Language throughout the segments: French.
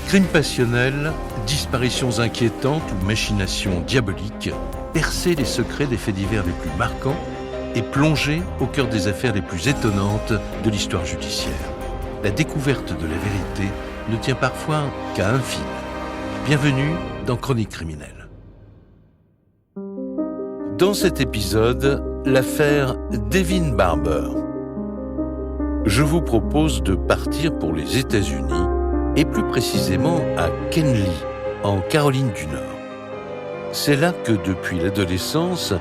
Crimes passionnels, disparitions inquiétantes ou machinations diaboliques, percer les secrets des faits divers les plus marquants et plonger au cœur des affaires les plus étonnantes de l'histoire judiciaire. La découverte de la vérité ne tient parfois qu'à un fil. Bienvenue dans Chroniques criminelles. Dans cet épisode, l'affaire Devin Barber. Je vous propose de partir pour les États-Unis et plus précisément à Kenly, en Caroline du Nord. C'est là que depuis l'adolescence,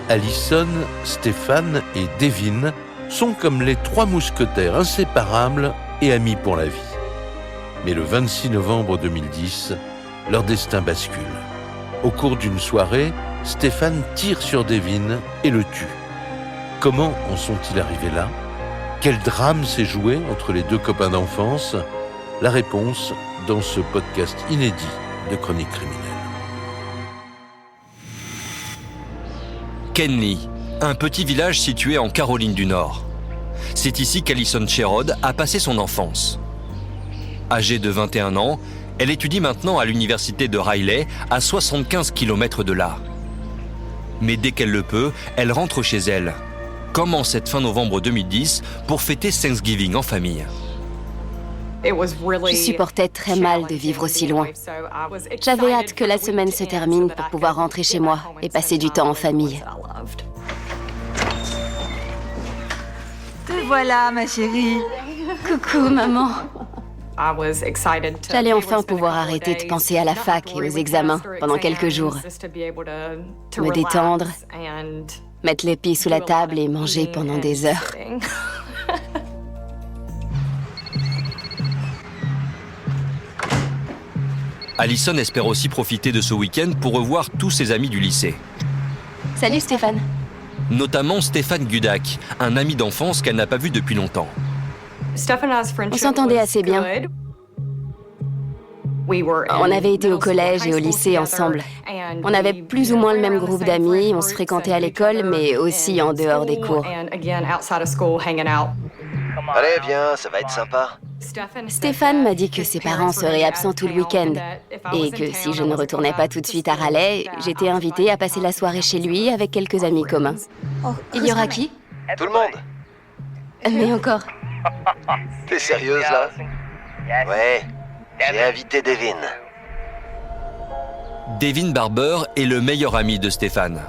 Allison, Stéphane et Devin sont comme les trois mousquetaires inséparables et amis pour la vie. Mais le 26 novembre 2010, leur destin bascule. Au cours d'une soirée, Stéphane tire sur Devin et le tue. Comment en sont-ils arrivés là ? Quel drame s'est joué entre les deux copains d'enfance ? La réponse dans ce podcast inédit de Chroniques criminelles. Kenly, un petit village situé en Caroline du Nord. C'est ici qu'Allison Sherrod a passé son enfance. Âgée de 21 ans, elle étudie maintenant à l'université de Riley, à 75 km de là. Mais dès qu'elle le peut, elle rentre chez elle, comme en cette fin novembre 2010, pour fêter Thanksgiving en famille. Je supportais très mal de vivre aussi loin. J'avais hâte que la semaine se termine pour pouvoir rentrer chez moi et passer du temps en famille. Te voilà, ma chérie. Coucou, maman. J'allais enfin pouvoir arrêter de penser à la fac et aux examens pendant quelques jours. Me détendre, mettre les pieds sous la table et manger pendant des heures. Allison espère aussi profiter de ce week-end pour revoir tous ses amis du lycée. Salut Stéphane. Notamment Stéphane Gudak, un ami d'enfance qu'elle n'a pas vu depuis longtemps. On s'entendait assez bien. On avait été au collège et au lycée ensemble. On avait plus ou moins le même groupe d'amis, on se fréquentait à l'école, mais aussi en dehors des cours. Allez, viens, ça va être sympa. Stéphane m'a dit que ses parents seraient absents tout le week-end et que si je ne retournais pas tout de suite à Raleigh, j'étais invitée à passer la soirée chez lui avec quelques amis communs. Il y aura qui ? Tout le monde. Mais encore. T'es sérieuse, là? Ouais, j'ai invité Devin. Devin Barber est le meilleur ami de Stéphane.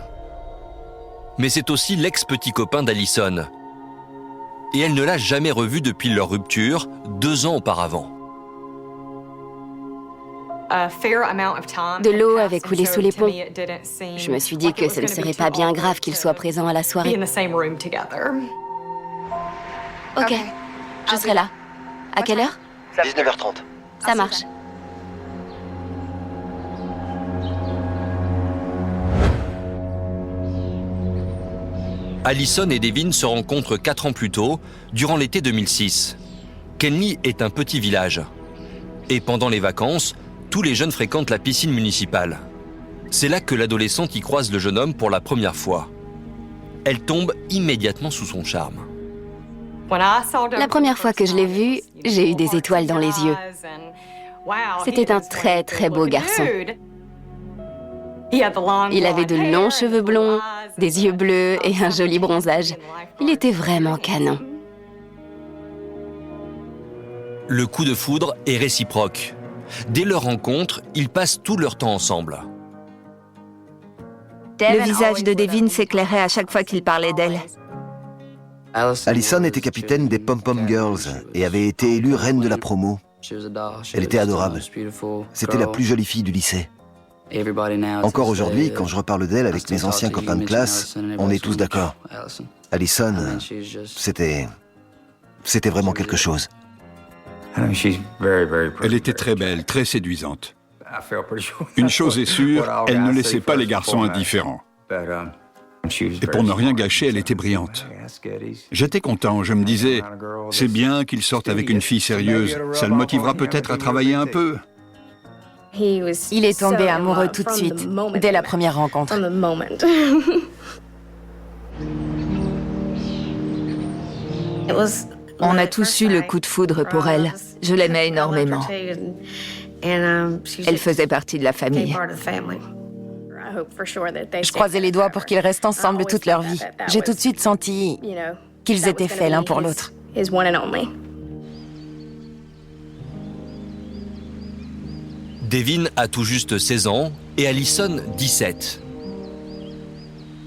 Mais c'est aussi l'ex-petit copain d'Allison. Et elle ne l'a jamais revu depuis leur rupture, 2 ans auparavant. De l'eau avait coulé sous les ponts. Je me suis dit que ce ne serait pas bien grave qu'il soit présent à la soirée. Ok, je serai là. À quelle heure ? 19h30. Ça marche. Allison et Devin se rencontrent 4 ans plus tôt, durant l'été 2006. Kenly est un petit village. Et pendant les vacances, tous les jeunes fréquentent la piscine municipale. C'est là que l'adolescente y croise le jeune homme pour la première fois. Elle tombe immédiatement sous son charme. La première fois que je l'ai vu, j'ai eu des étoiles dans les yeux. C'était un très très beau garçon. Il avait de longs cheveux blonds, des yeux bleus et un joli bronzage. Il était vraiment canon. Le coup de foudre est réciproque. Dès leur rencontre, ils passent tout leur temps ensemble. Le visage de Devin s'éclairait à chaque fois qu'il parlait d'elle. Allison était capitaine des Pom Pom Girls et avait été élue reine de la promo. Elle était adorable. C'était la plus jolie fille du lycée. Encore aujourd'hui, quand je reparle d'elle avec mes anciens copains de classe, on est tous d'accord. Allison, c'était vraiment quelque chose. Elle était très belle, très séduisante. Une chose est sûre, elle ne laissait pas les garçons indifférents. Et pour ne rien gâcher, elle était brillante. J'étais content, je me disais, c'est bien qu'il sorte avec une fille sérieuse, ça le motivera peut-être à travailler un peu. Il est tombé amoureux tout de suite, dès la première rencontre. On a tous eu le coup de foudre pour elle. Je l'aimais énormément. Elle faisait partie de la famille. Je croisais les doigts pour qu'ils restent ensemble toute leur vie. J'ai tout de suite senti qu'ils étaient faits l'un pour l'autre. Devin a tout juste 16 ans et Allison 17.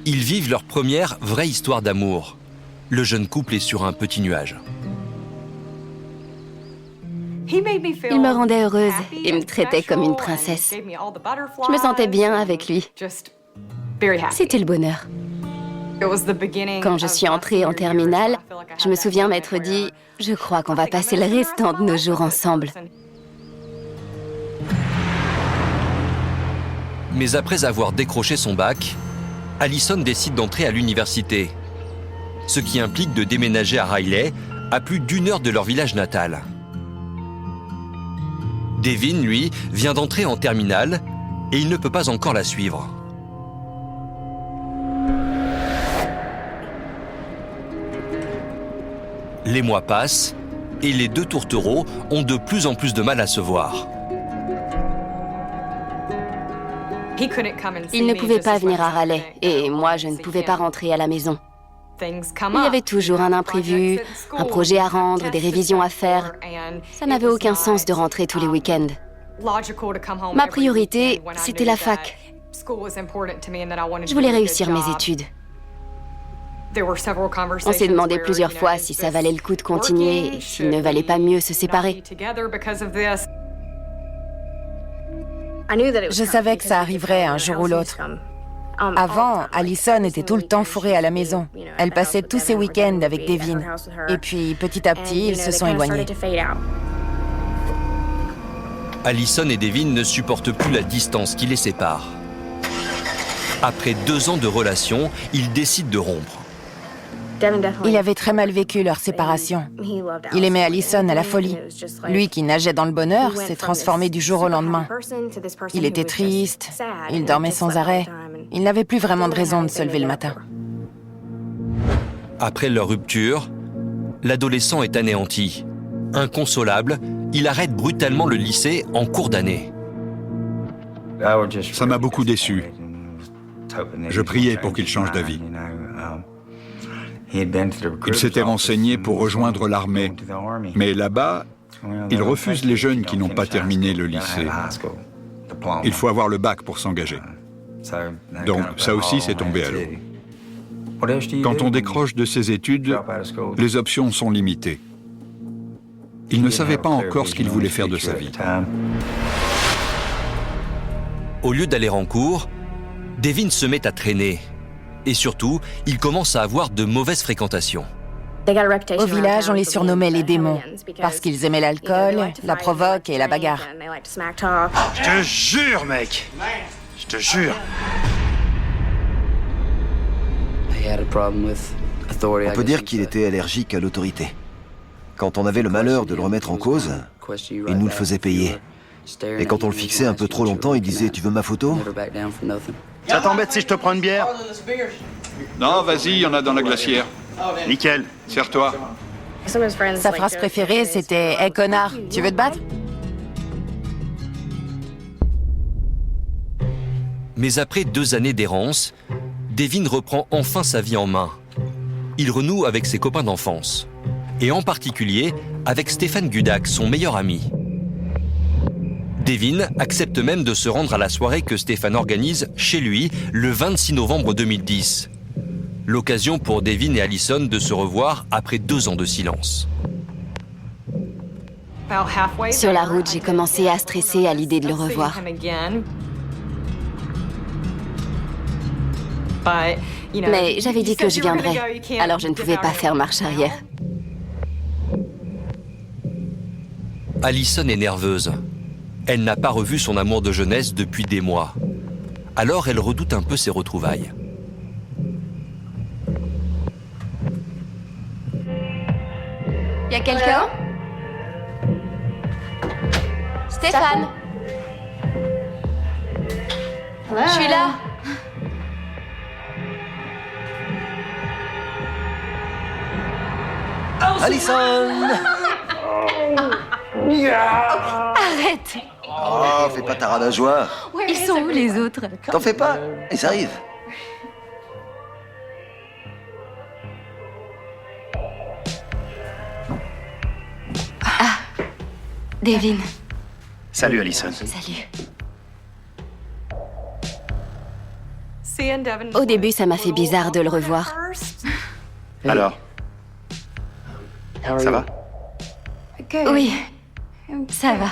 Ils vivent leur première vraie histoire d'amour. Le jeune couple est sur un petit nuage. Il me rendait heureuse et me traitait comme une princesse. Je me sentais bien avec lui. C'était le bonheur. Quand je suis entrée en terminale, je me souviens m'être dit « Je crois qu'on va passer le restant de nos jours ensemble. » Mais après avoir décroché son bac, Allison décide d'entrer à l'université, ce qui implique de déménager à Riley, à plus d'1 heure de leur village natal. Devin, lui, vient d'entrer en terminale et il ne peut pas encore la suivre. Les mois passent et les deux tourtereaux ont de plus en plus de mal à se voir. Il ne pouvait pas venir à Raleigh et moi, je ne pouvais pas rentrer à la maison. Il y avait toujours un imprévu, un projet à rendre, des révisions à faire. Ça n'avait aucun sens de rentrer tous les week-ends. Ma priorité, c'était la fac. Je voulais réussir mes études. On s'est demandé plusieurs fois si ça valait le coup de continuer et s'il ne valait pas mieux se séparer. Je savais que ça arriverait un jour ou l'autre. Avant, Allison était tout le temps fourrée à la maison. Elle passait tous ses week-ends avec Devin. Et puis, petit à petit, ils se sont éloignés. Allison et Devin ne supportent plus la distance qui les sépare. Après 2 ans de relation, ils décident de rompre. Il avait très mal vécu leur séparation. Il aimait Allison à la folie. Lui qui nageait dans le bonheur s'est transformé du jour au lendemain. Il était triste, il dormait sans arrêt. Il n'avait plus vraiment de raison de se lever le matin. Après leur rupture, l'adolescent est anéanti. Inconsolable, il arrête brutalement le lycée en cours d'année. Ça m'a beaucoup déçu. Je priais pour qu'il change d'avis. Il s'était renseigné pour rejoindre l'armée, mais là-bas, il refuse les jeunes qui n'ont pas terminé le lycée. Il faut avoir le bac pour s'engager. Donc ça aussi, c'est tombé à l'eau. Quand on décroche de ses études, les options sont limitées. Il ne savait pas encore ce qu'il voulait faire de sa vie. Au lieu d'aller en cours, Devin se met à traîner. Et surtout, il commence à avoir de mauvaises fréquentations. Au village, on les surnommait les démons, parce qu'ils aimaient l'alcool, la provoque et la bagarre. Je te jure, mec! Je te jure! On peut dire qu'il était allergique à l'autorité. Quand on avait le malheur de le remettre en cause, il nous le faisait payer. Et quand on le fixait un peu trop longtemps, il disait « Tu veux ma photo ?» Ça t'embête si je te prends une bière? Non, vas-y, il y en a dans la glacière. Nickel. Serre-toi. Sa phrase préférée, c'était « Hey connard, tu veux te battre ?» Mais après 2 années d'errance, Devin reprend enfin sa vie en main. Il renoue avec ses copains d'enfance. Et en particulier avec Stéphane Gudak, son meilleur ami. Devin accepte même de se rendre à la soirée que Stéphane organise chez lui le 26 novembre 2010. L'occasion pour Devin et Allison de se revoir après 2 ans de silence. Sur la route, j'ai commencé à stresser à l'idée de le revoir. Mais j'avais dit que je viendrais, alors je ne pouvais pas faire marche arrière. Allison est nerveuse. Elle n'a pas revu son amour de jeunesse depuis des mois. Alors elle redoute un peu ses retrouvailles. Y a quelqu'un? Stéphane? Je suis là. Allison! Arrête! Oh, fais pas ta rabat joie. Ils sont où les autres? T'en fais pas, ils arrivent. Devin. Salut, Allison. Salut. Au début, ça m'a fait bizarre de le revoir. Alors, ça va? Oui, ça va.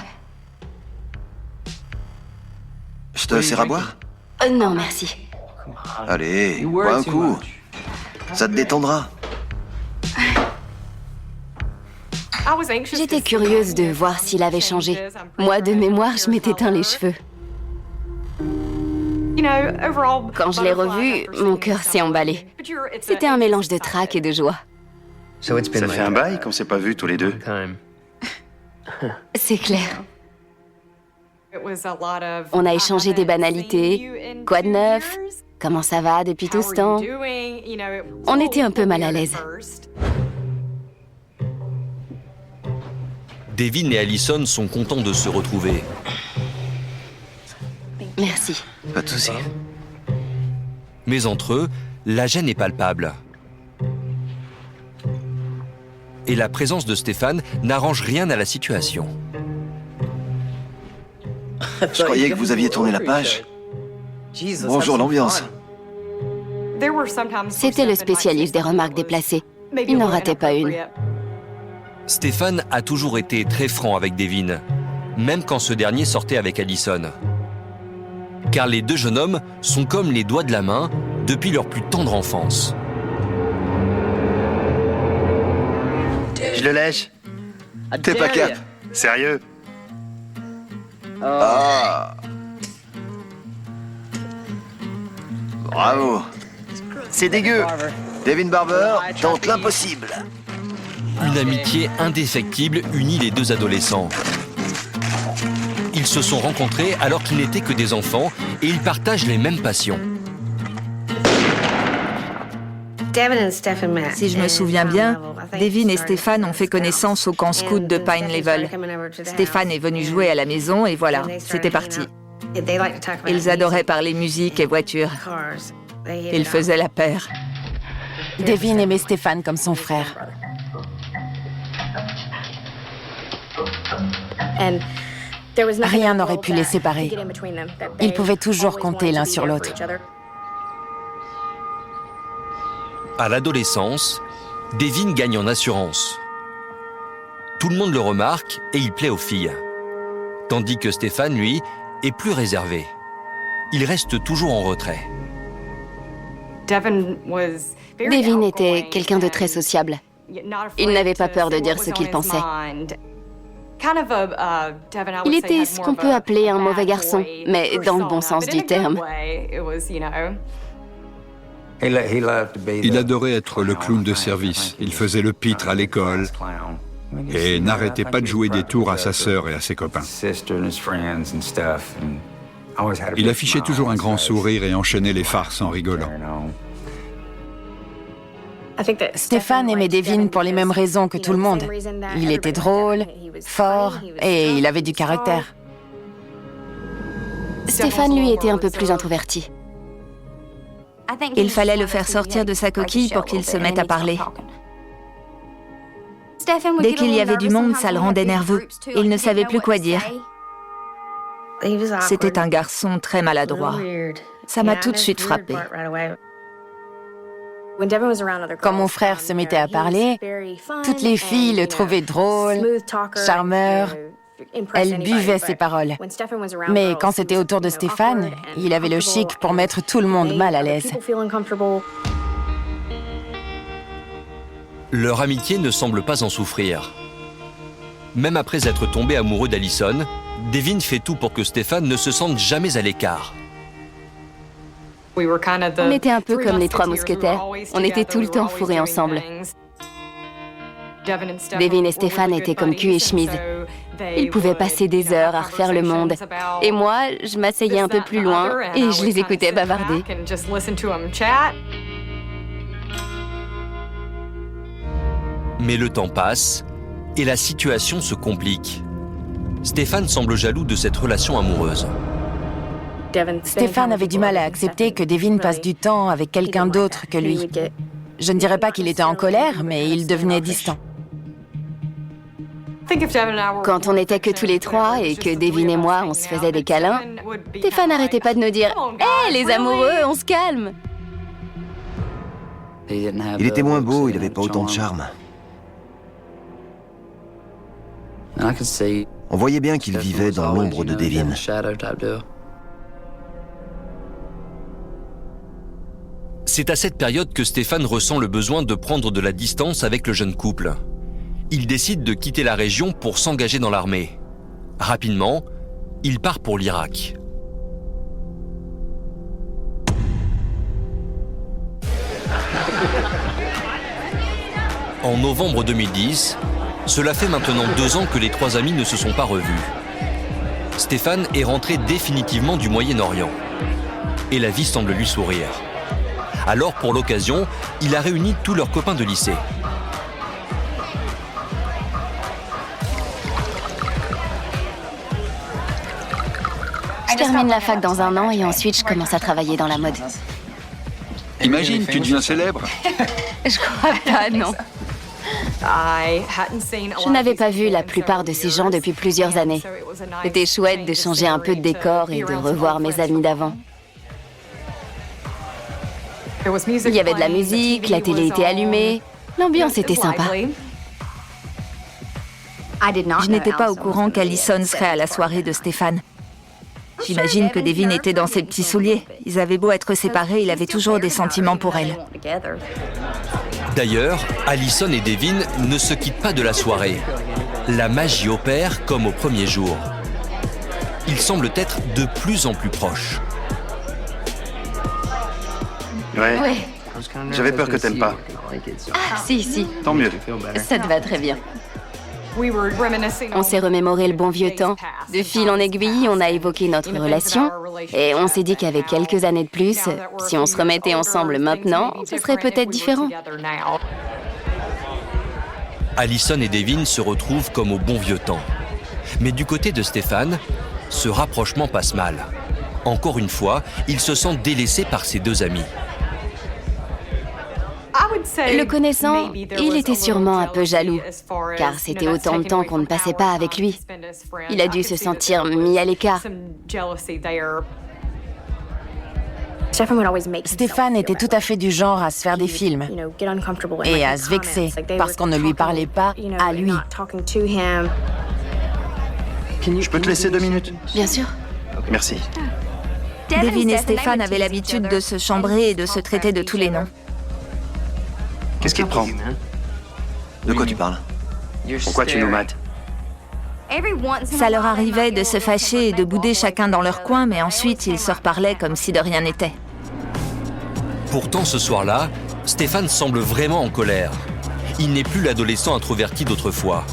Je te sers à boire? Non, merci. Allez, bois un coup. Ça te détendra. J'étais curieuse de voir s'il avait changé. Moi, de mémoire, je m'étais teint les cheveux. Quand je l'ai revu, mon cœur s'est emballé. C'était un mélange de trac et de joie. Ça fait un bail qu'on s'est pas vus tous les deux. C'est clair. On a échangé des banalités. Quoi de neuf? Comment ça va depuis tout ce temps? On était un peu mal à l'aise. Devin et Allison sont contents de se retrouver. Merci. Pas de soucis. Mais entre eux, la gêne est palpable. Et la présence de Stéphane n'arrange rien à la situation. Je croyais que vous aviez tourné la page. Bonjour l'ambiance. C'était le spécialiste des remarques déplacées. Il n'en ratait pas une. Stéphane a toujours été très franc avec Devin, même quand ce dernier sortait avec Allison. Car les deux jeunes hommes sont comme les doigts de la main depuis leur plus tendre enfance. Je le lèche. T'es pas cap. Sérieux? Ah. Bravo. C'est dégueu. Devin Barber tente l'impossible. Une amitié indéfectible unit les deux adolescents. Ils se sont rencontrés alors qu'ils n'étaient que des enfants et ils partagent les mêmes passions. Si je me souviens bien, Devin et Stéphane ont fait connaissance au camp scout de Pine Level. Stéphane est venu jouer à la maison et voilà, c'était parti. Ils adoraient parler musique et voiture. Ils faisaient la paire. Devin aimait Stéphane comme son frère. Rien n'aurait pu les séparer. Ils pouvaient toujours compter l'un sur l'autre. À l'adolescence, Devin gagne en assurance. Tout le monde le remarque et il plaît aux filles. Tandis que Stéphane, lui, est plus réservé. Il reste toujours en retrait. Devin était quelqu'un de très sociable. Il n'avait pas peur de dire ce qu'il pensait. Il était ce qu'on peut appeler un mauvais garçon, mais dans le bon sens du terme. Il adorait être le clown de service. Il faisait le pitre à l'école et n'arrêtait pas de jouer des tours à sa sœur et à ses copains. Il affichait toujours un grand sourire et enchaînait les farces en rigolant. Stéphane aimait Devin pour les mêmes raisons que tout le monde. Il était drôle, fort et il avait du caractère. Stéphane, lui, était un peu plus introverti. Il fallait le faire sortir de sa coquille pour qu'il se mette à parler. Dès qu'il y avait du monde, ça le rendait nerveux. Il ne savait plus quoi dire. C'était un garçon très maladroit. Ça m'a tout de suite frappée. Quand mon frère se mettait à parler, toutes les filles le trouvaient drôle, charmeur. Elles buvaient ses paroles. Mais quand c'était au tour de Stéphane, il avait le chic pour mettre tout le monde mal à l'aise. Leur amitié ne semble pas en souffrir. Même après être tombé amoureux d'Allison, Devin fait tout pour que Stéphane ne se sente jamais à l'écart. On était un peu comme les trois mousquetaires. On était tout le temps fourrés ensemble. Devin et Stéphane étaient comme cul et chemise. Ils pouvaient passer des heures à refaire le monde. Et moi, je m'asseyais un peu plus loin et je les écoutais bavarder. Mais le temps passe et la situation se complique. Stéphane semble jaloux de cette relation amoureuse. Stéphane avait du mal à accepter que Devin passe du temps avec quelqu'un d'autre que lui. Je ne dirais pas qu'il était en colère, mais il devenait distant. Quand on n'était que tous les trois et que Devin et moi, on se faisait des câlins, Stéphane n'arrêtait pas de nous dire « Hé, les amoureux, on se calme !» Il était moins beau, il n'avait pas autant de charme. On voyait bien qu'il vivait dans l'ombre de Devin. C'est à cette période que Stéphane ressent le besoin de prendre de la distance avec le jeune couple. Il décide de quitter la région pour s'engager dans l'armée. Rapidement, il part pour l'Irak. En novembre 2010, cela fait maintenant 2 ans que les 3 amis ne se sont pas revus. Stéphane est rentré définitivement du Moyen-Orient. Et la vie semble lui sourire. Alors, pour l'occasion, il a réuni tous leurs copains de lycée. Je termine la fac dans 1 an et ensuite je commence à travailler dans la mode. Imagine, tu deviens célèbre. Je crois pas, non. Je n'avais pas vu la plupart de ces gens depuis plusieurs années. C'était chouette de changer un peu de décor et de revoir mes amis d'avant. Il y avait de la musique, la télé était allumée, l'ambiance était sympa. Je n'étais pas au courant qu'Allison serait à la soirée de Stéphane. J'imagine que Devin était dans ses petits souliers. Ils avaient beau être séparés, il avait toujours des sentiments pour elle. D'ailleurs, Allison et Devin ne se quittent pas de la soirée. La magie opère comme au premier jour. Ils semblent être de plus en plus proches. Ouais. J'avais peur que t'aimes pas. Ah, si. Tant mieux. Ça te va très bien. On s'est remémoré le bon vieux temps. De fil en aiguille, on a évoqué notre relation et on s'est dit qu'avec quelques années de plus, si on se remettait ensemble maintenant, ce serait peut-être différent. Allison et Devin se retrouvent comme au bon vieux temps. Mais du côté de Stéphane, ce rapprochement passe mal. Encore une fois, il se sent délaissé par ses 2 amis. Le connaissant, il était sûrement un peu jaloux, car c'était autant de temps qu'on ne passait pas avec lui. Il a dû se sentir mis à l'écart. Stéphane était tout à fait du genre à se faire des films et à se vexer parce qu'on ne lui parlait pas à lui. Je peux te laisser 2 minutes? Bien sûr. Merci. Devin et Stéphane avaient l'habitude de se chambrer et de se traiter de tous les noms. Qu'est-ce qui te prend? De quoi tu parles? Pourquoi tu nous mates? Ça leur arrivait de se fâcher et de bouder chacun dans leur coin, mais ensuite ils se reparlaient comme si de rien n'était. Pourtant, ce soir-là, Stéphane semble vraiment en colère. Il n'est plus l'adolescent introverti d'autrefois.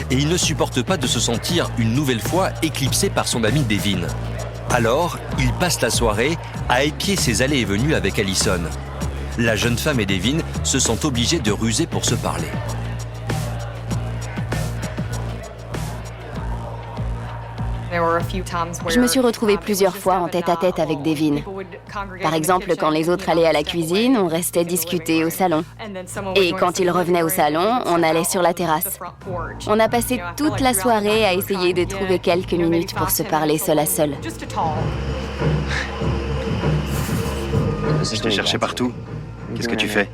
Et il ne supporte pas de se sentir une nouvelle fois éclipsé par son ami Devin. Alors, il passe la soirée à épier ses allées et venues avec Allison. La jeune femme et Devin se sentent obligés de ruser pour se parler. Je me suis retrouvée plusieurs fois en tête-à-tête avec Devin. Par exemple, quand les autres allaient à la cuisine, on restait discuter au salon. Et quand ils revenaient au salon, on allait sur la terrasse. On a passé toute la soirée à essayer de trouver quelques minutes pour se parler seul à seul. Je t'ai cherché partout. Qu'est-ce que tu fais?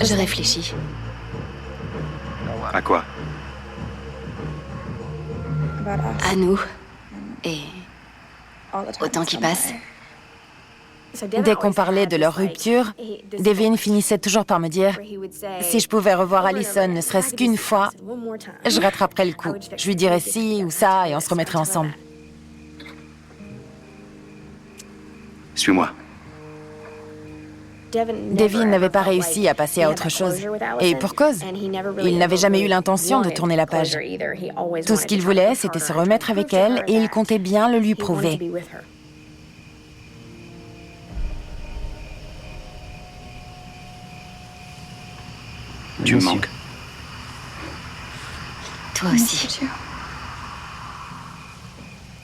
Je réfléchis. À quoi? À nous. Et au temps qui passe. Dès qu'on parlait de leur rupture, Devin finissait toujours par me dire « Si je pouvais revoir Allison ne serait-ce qu'une fois, je rattraperais le coup. Je lui dirais ci ou ça et on se remettrait ensemble. » Suis-moi. Devin n'avait pas réussi à passer à autre chose. Et pour cause, il n'avait jamais eu l'intention de tourner la page. Tout ce qu'il voulait, c'était se remettre avec elle et il comptait bien le lui prouver. Tu me manques. Toi aussi.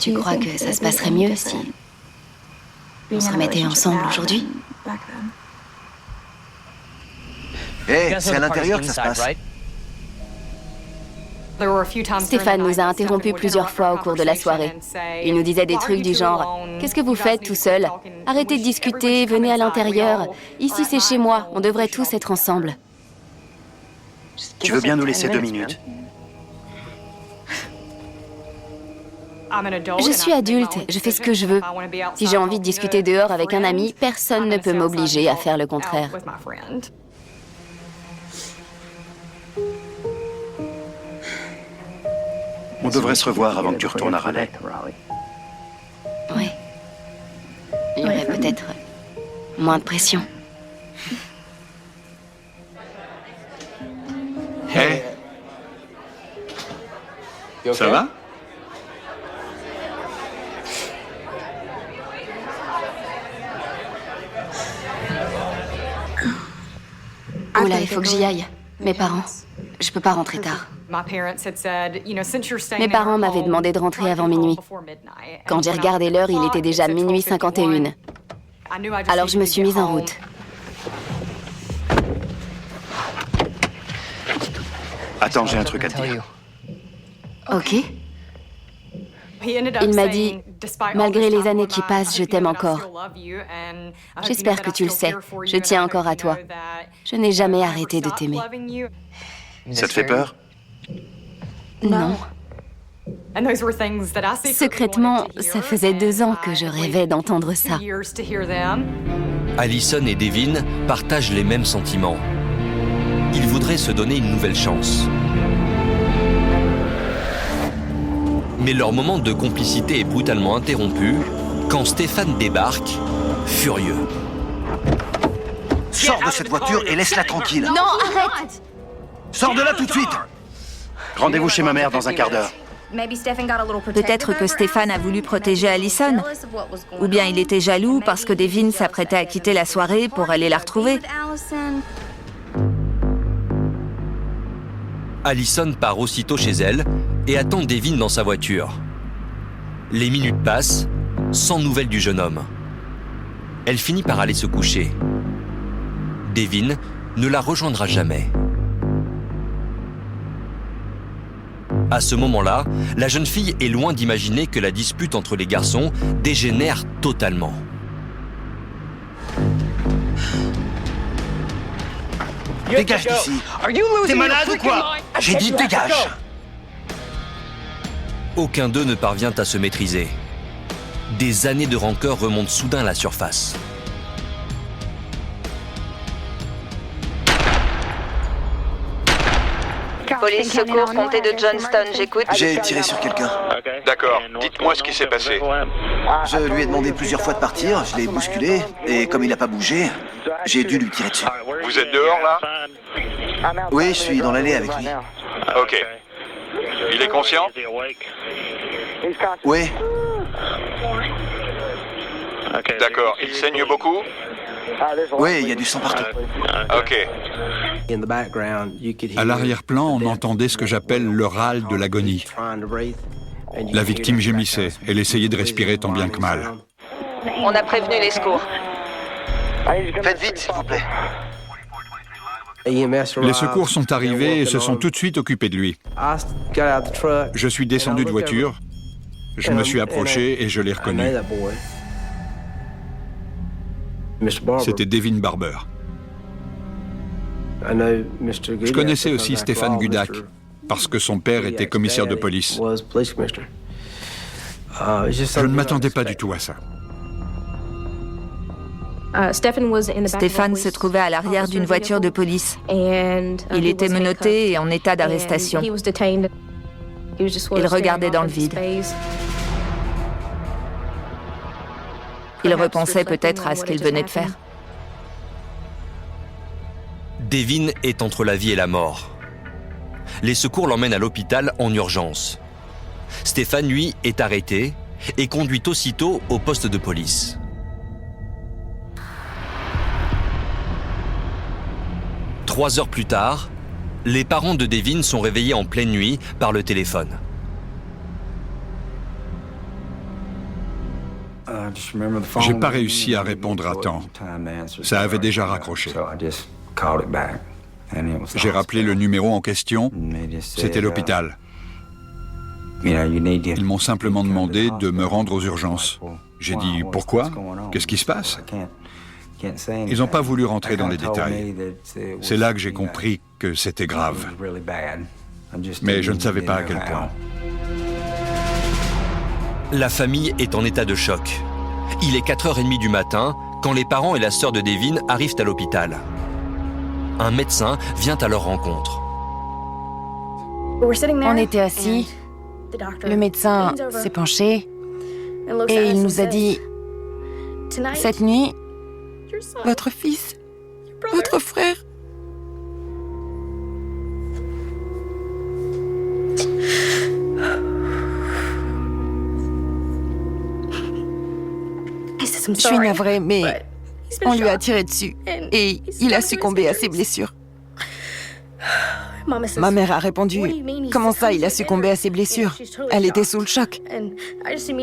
Tu crois que ça se passerait mieux si on se remettait ensemble aujourd'hui? Hé, c'est à l'intérieur que ça se passe. Stéphane nous a interrompus plusieurs fois au cours de la soirée. Il nous disait des trucs du genre « Qu'est-ce que vous faites tout seul? Arrêtez de discuter, venez à l'intérieur. Ici c'est chez moi, on devrait tous être ensemble. » Tu veux bien nous laisser 2 minutes? Je suis adulte, je fais ce que je veux. Si j'ai envie de discuter dehors avec un ami, personne ne peut m'obliger à faire le contraire. On devrait se revoir avant que tu retournes à Raleigh. Oui. Il y aurait peut-être moins de pression. Hé, ça va? Oh là, il faut que j'y aille. Mes parents. Je peux pas rentrer tard. Mes parents m'avaient demandé de rentrer avant minuit. Quand j'ai regardé l'heure, il était déjà minuit 51. Alors je me suis mise en route. Attends, j'ai un truc à te dire. Ok. Il m'a dit, malgré les années qui passent, je t'aime encore. J'espère que tu le sais. Je tiens encore à toi. Je n'ai jamais arrêté de t'aimer. Ça te fait peur? Non. Secrètement, ça faisait 2 ans que je rêvais d'entendre ça. Allison et Devin partagent les mêmes sentiments. Ils voudraient se donner une nouvelle chance. Mais leur moment de complicité est brutalement interrompu quand Stéphane débarque, furieux. Sors de cette voiture et laisse-la tranquille. Non, arrête! Sors de là tout de suite. Rendez-vous chez ma mère dans un quart d'heure. Peut-être que Stéphane a voulu protéger Allison. Ou bien il était jaloux parce que Devin s'apprêtait à quitter la soirée pour aller la retrouver. Allison part aussitôt chez elle et attend Devin dans sa voiture. Les minutes passent, sans nouvelles du jeune homme. Elle finit par aller se coucher. Devin ne la rejoindra jamais. À ce moment-là, la jeune fille est loin d'imaginer que la dispute entre les garçons dégénère totalement. Dégage d'ici. T'es malade ou quoi? J'ai dit dégage. Aucun d'eux ne parvient à se maîtriser. Des années de rancœur remontent soudain à la surface. Police secours, comté de Johnston, j'écoute. J'ai tiré sur quelqu'un. D'accord, dites-moi ce qui s'est passé. Je lui ai demandé plusieurs fois de partir, je l'ai bousculé, et comme il n'a pas bougé, j'ai dû lui tirer dessus. Vous êtes dehors, là? Oui, je suis dans l'allée avec lui. Ok. Il est conscient? Oui, D'accord. Il saigne beaucoup? oui, il y a du sang partout. Ok. À l'arrière-plan, on entendait ce que j'appelle le râle de l'agonie. La victime gémissait. Elle essayait de respirer tant bien que mal. On a prévenu les secours. Faites vite, s'il vous plaît. Les secours sont arrivés et se sont tout de suite occupés de lui. Je suis descendu de voiture, je me suis approché et je l'ai reconnu. C'était Devin Barber. Je connaissais aussi Stéphane Gudak, parce que son père était commissaire de police. Je ne m'attendais pas du tout à ça. Stéphane se trouvait à l'arrière d'une voiture de police. Il était menotté et en état d'arrestation. Il regardait dans le vide. Il repensait peut-être à ce qu'il venait de faire. Devin est entre la vie et la mort. Les secours l'emmènent à l'hôpital en urgence. Stéphane, lui, est arrêté et conduit aussitôt au poste de police. Trois heures plus tard, les parents de Devin sont réveillés en pleine nuit par le téléphone. J'ai pas réussi à répondre à temps. Ça avait déjà raccroché. J'ai rappelé le numéro en question. C'était l'hôpital. Ils m'ont simplement demandé de me rendre aux urgences. J'ai dit « Pourquoi ? Qu'est-ce qui se passe ?» Ils n'ont pas voulu rentrer dans les détails. C'est là que j'ai compris que c'était grave. Mais je ne savais pas à quel point. La famille est en état de choc. Il est 4h30 du matin quand les parents et la sœur de Devin arrivent à l'hôpital. Un médecin vient à leur rencontre. On était assis, le médecin s'est penché et il nous a dit « Cette nuit, votre fils, votre frère... » Je suis navrée, mais on lui a tiré dessus et il a succombé à ses blessures. Ma mère a répondu « Comment ça, il a succombé à ses blessures ? Elle était sous le choc. »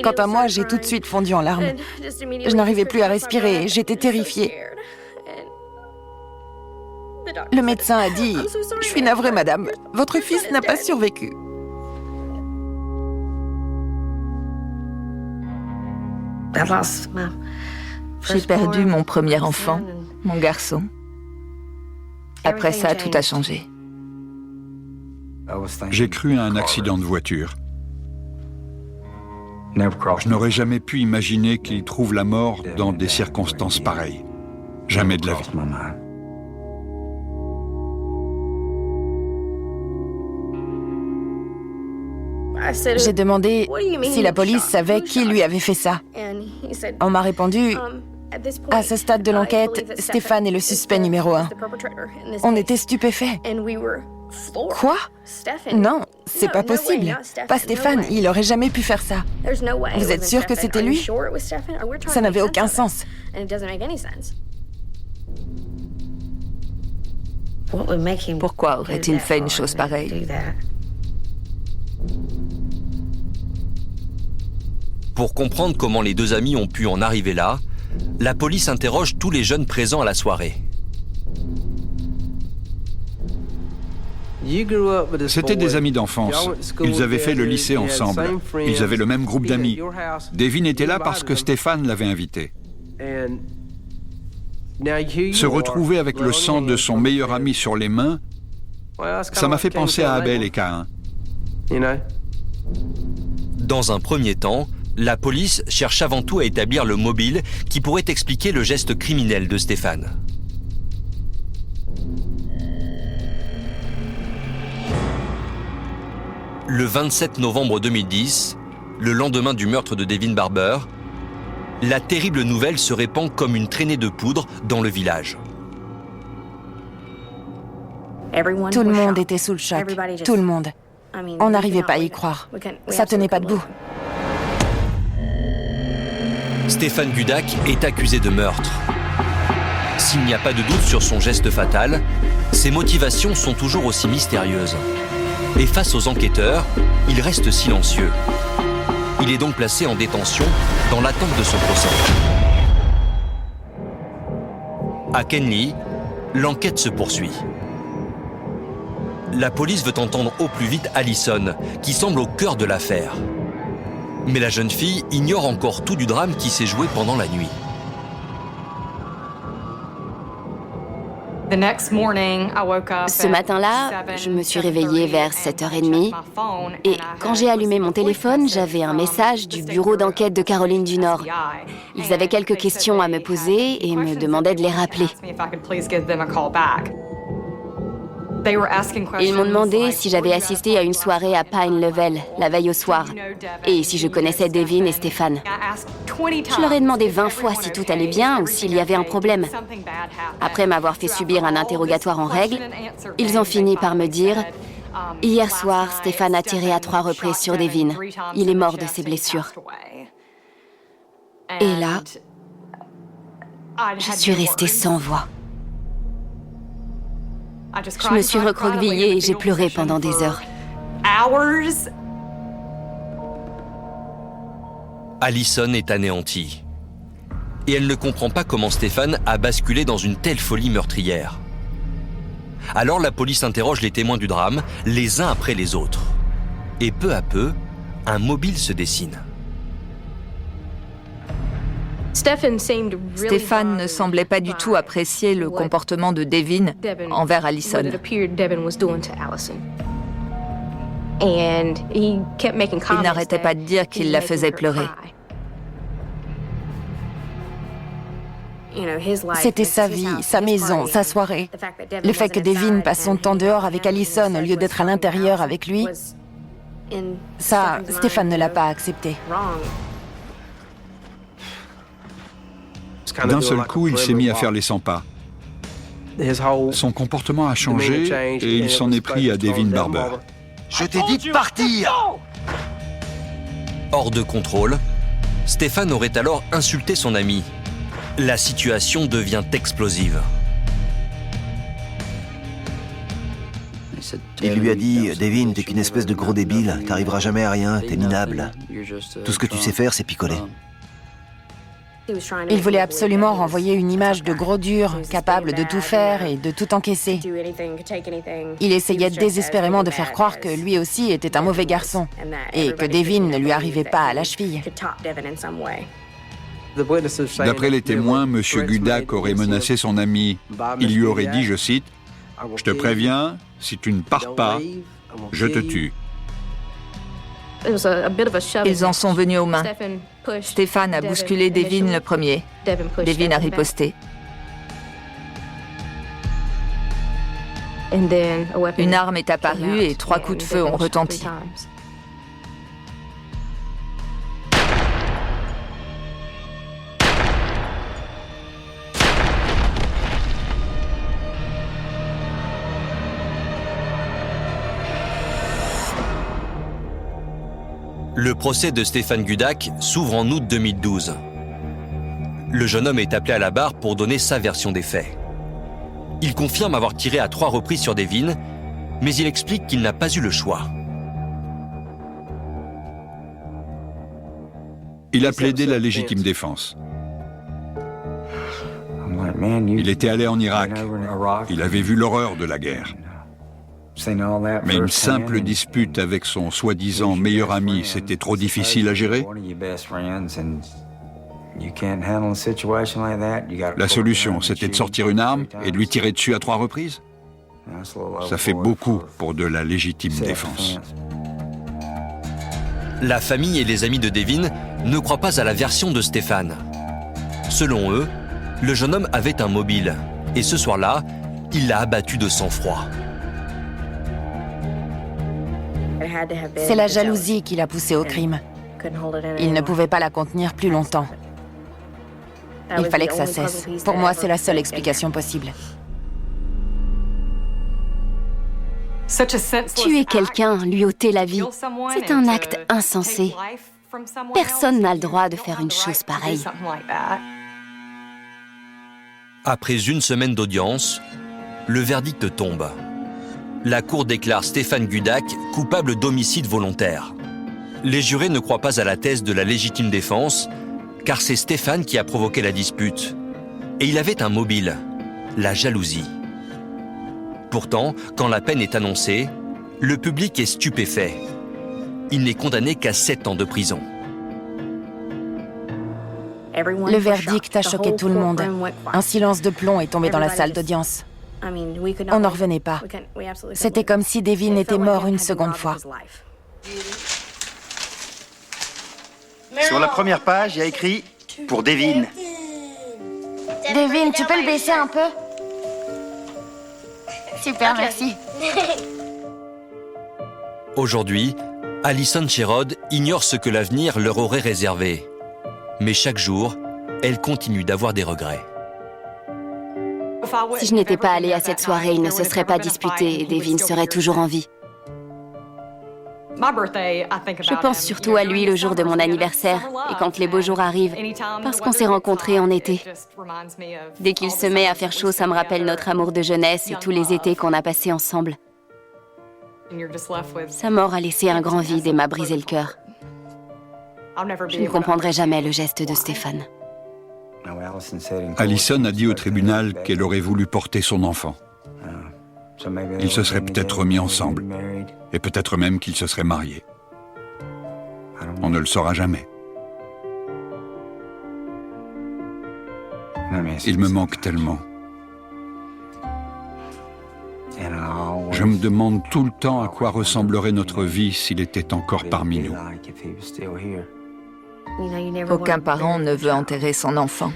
Quant à moi, j'ai tout de suite fondu en larmes. Je n'arrivais plus à respirer, j'étais terrifiée. Le médecin a dit « Je suis navrée, madame, votre fils n'a pas survécu. » J'ai perdu mon premier enfant, mon garçon. Après ça, tout a changé. J'ai cru à un accident de voiture. Je n'aurais jamais pu imaginer qu'il trouve la mort dans des circonstances pareilles. Jamais de la vie. J'ai demandé si la police savait qui lui avait fait ça. On m'a répondu « À ce stade de l'enquête, Stéphane est le suspect numéro 1. » On était stupéfaits. Quoi ? Non, c'est pas possible. Pas Stéphane, il aurait jamais pu faire ça. Vous êtes sûr que c'était lui ? Ça n'avait aucun sens. Pourquoi aurait-il fait une chose pareille ? Pour comprendre comment les deux amis ont pu en arriver là, la police interroge tous les jeunes présents à la soirée. C'était des amis d'enfance. Ils avaient fait le lycée ensemble. Ils avaient le même groupe d'amis. Devin était là parce que Stéphane l'avait invité. Se retrouver avec le sang de son meilleur ami sur les mains, ça m'a fait penser à Abel et Caïn. Dans un premier temps, la police cherche avant tout à établir le mobile qui pourrait expliquer le geste criminel de Stéphane. Le 27 novembre 2010, le lendemain du meurtre de Devin Barber, la terrible nouvelle se répand comme une traînée de poudre dans le village. Tout le monde était sous le choc. Tout le monde. On n'arrivait pas à y croire. Ça tenait pas debout. Stéphane Gudak est accusé de meurtre. S'il n'y a pas de doute sur son geste fatal, ses motivations sont toujours aussi mystérieuses. Et face aux enquêteurs, il reste silencieux. Il est donc placé en détention dans l'attente de son procès. À Kenly, l'enquête se poursuit. La police veut entendre au plus vite Allison, qui semble au cœur de l'affaire. Mais la jeune fille ignore encore tout du drame qui s'est joué pendant la nuit. Ce matin-là, je me suis réveillée vers 7h30 et quand j'ai allumé mon téléphone, j'avais un message du bureau d'enquête de Caroline du Nord. Ils avaient quelques questions à me poser et me demandaient de les rappeler. Ils m'ont demandé si j'avais assisté à une soirée à Pine Level, la veille au soir, et si je connaissais Devin et Stéphane. Je leur ai demandé 20 fois si tout allait bien ou s'il y avait un problème. Après m'avoir fait subir un interrogatoire en règle, ils ont fini par me dire « Hier soir, Stéphane a tiré à 3 reprises sur Devin. Il est mort de ses blessures. » Et là, je suis restée sans voix. Je me suis recroquevillée et j'ai pleuré pendant des heures. Allison est anéantie. Et elle ne comprend pas comment Stéphane a basculé dans une telle folie meurtrière. Alors la police interroge les témoins du drame, les uns après les autres. Et peu à peu, un mobile se dessine. Stéphane ne semblait pas du tout apprécier le comportement de Devin envers Allison. Il n'arrêtait pas de dire qu'il la faisait pleurer. C'était sa vie, sa maison, sa soirée. Le fait que Devin passe son temps dehors avec Allison au lieu d'être à l'intérieur avec lui, ça, Stéphane ne l'a pas accepté. D'un seul coup, il s'est mis à faire les 100 pas. Son comportement a changé et il s'en est pris à Devin Barber. Je t'ai dit de partir! Hors de contrôle, Stéphane aurait alors insulté son ami. La situation devient explosive. Il lui a dit « Devin, t'es qu'une espèce de gros débile, t'arriveras jamais à rien, t'es minable. Tout ce que tu sais faire, c'est picoler. » Il voulait absolument renvoyer une image de gros dur, capable de tout faire et de tout encaisser. Il essayait désespérément de faire croire que lui aussi était un mauvais garçon et que Devin ne lui arrivait pas à la cheville. D'après les témoins, M. Gudak aurait menacé son ami. Il lui aurait dit, je cite, « Je te préviens, si tu ne pars pas, je te tue. » Ils en sont venus aux mains. Stéphane a bousculé Devin le premier. Devin a riposté. Une arme est apparue et 3 coups de feu ont retenti. Le procès de Stéphane Gudak s'ouvre en août 2012. Le jeune homme est appelé à la barre pour donner sa version des faits. Il confirme avoir tiré à 3 reprises sur Devin, mais il explique qu'il n'a pas eu le choix. Il a plaidé la légitime défense. Il était allé en Irak. Il avait vu l'horreur de la guerre. Mais une simple dispute avec son soi-disant meilleur ami, c'était trop difficile à gérer. La solution, c'était de sortir une arme et de lui tirer dessus à 3 reprises. Ça fait beaucoup pour de la légitime défense. La famille et les amis de Devin ne croient pas à la version de Stéphane. Selon eux, le jeune homme avait un mobile et ce soir-là, il l'a abattu de sang-froid. C'est la jalousie qui l'a poussé au crime. Il ne pouvait pas la contenir plus longtemps. Il fallait que ça cesse. Pour moi, c'est la seule explication possible. Tuer quelqu'un, lui ôter la vie, c'est un acte insensé. Personne n'a le droit de faire une chose pareille. Après une semaine d'audience, le verdict tombe. La cour déclare Stéphane Gudak coupable d'homicide volontaire. Les jurés ne croient pas à la thèse de la légitime défense, car c'est Stéphane qui a provoqué la dispute. Et il avait un mobile, la jalousie. Pourtant, quand la peine est annoncée, le public est stupéfait. Il n'est condamné qu'à 7 ans de prison. Le verdict a choqué tout le monde. Un silence de plomb est tombé dans la salle d'audience. On n'en revenait pas. C'était comme si Devin était mort une seconde fois. Sur la première page, il y a écrit « Pour Devin ». Devin, tu peux le baisser un peu? Super, merci. Aujourd'hui, Allison Sherrod ignore ce que l'avenir leur aurait réservé. Mais chaque jour, elle continue d'avoir des regrets. Si je n'étais pas allée à cette soirée, il ne se serait pas disputé et Devin serait toujours en vie. Je pense surtout à lui le jour de mon anniversaire et quand les beaux jours arrivent, parce qu'on s'est rencontrés en été. Dès qu'il se met à faire chaud, ça me rappelle notre amour de jeunesse et tous les étés qu'on a passés ensemble. Sa mort a laissé un grand vide et m'a brisé le cœur. Je ne comprendrai jamais le geste de Stéphane. Allison a dit au tribunal qu'elle aurait voulu porter son enfant. Ils se seraient peut-être remis ensemble, et peut-être même qu'ils se seraient mariés. On ne le saura jamais. Il me manque tellement. Je me demande tout le temps à quoi ressemblerait notre vie s'il était encore parmi nous. Aucun parent ne veut enterrer son enfant.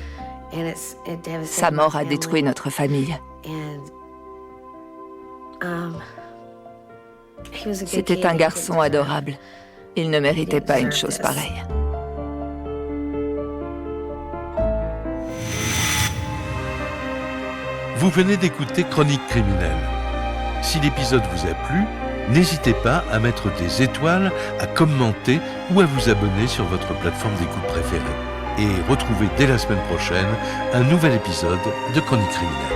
Sa mort a détruit notre famille. C'était un garçon adorable. Il ne méritait pas une chose pareille. Vous venez d'écouter Chronique criminelle. Si l'épisode vous a plu, n'hésitez pas à mettre des étoiles, à commenter ou à vous abonner sur votre plateforme d'écoute préférée. Et retrouvez dès la semaine prochaine un nouvel épisode de Chronique criminelle.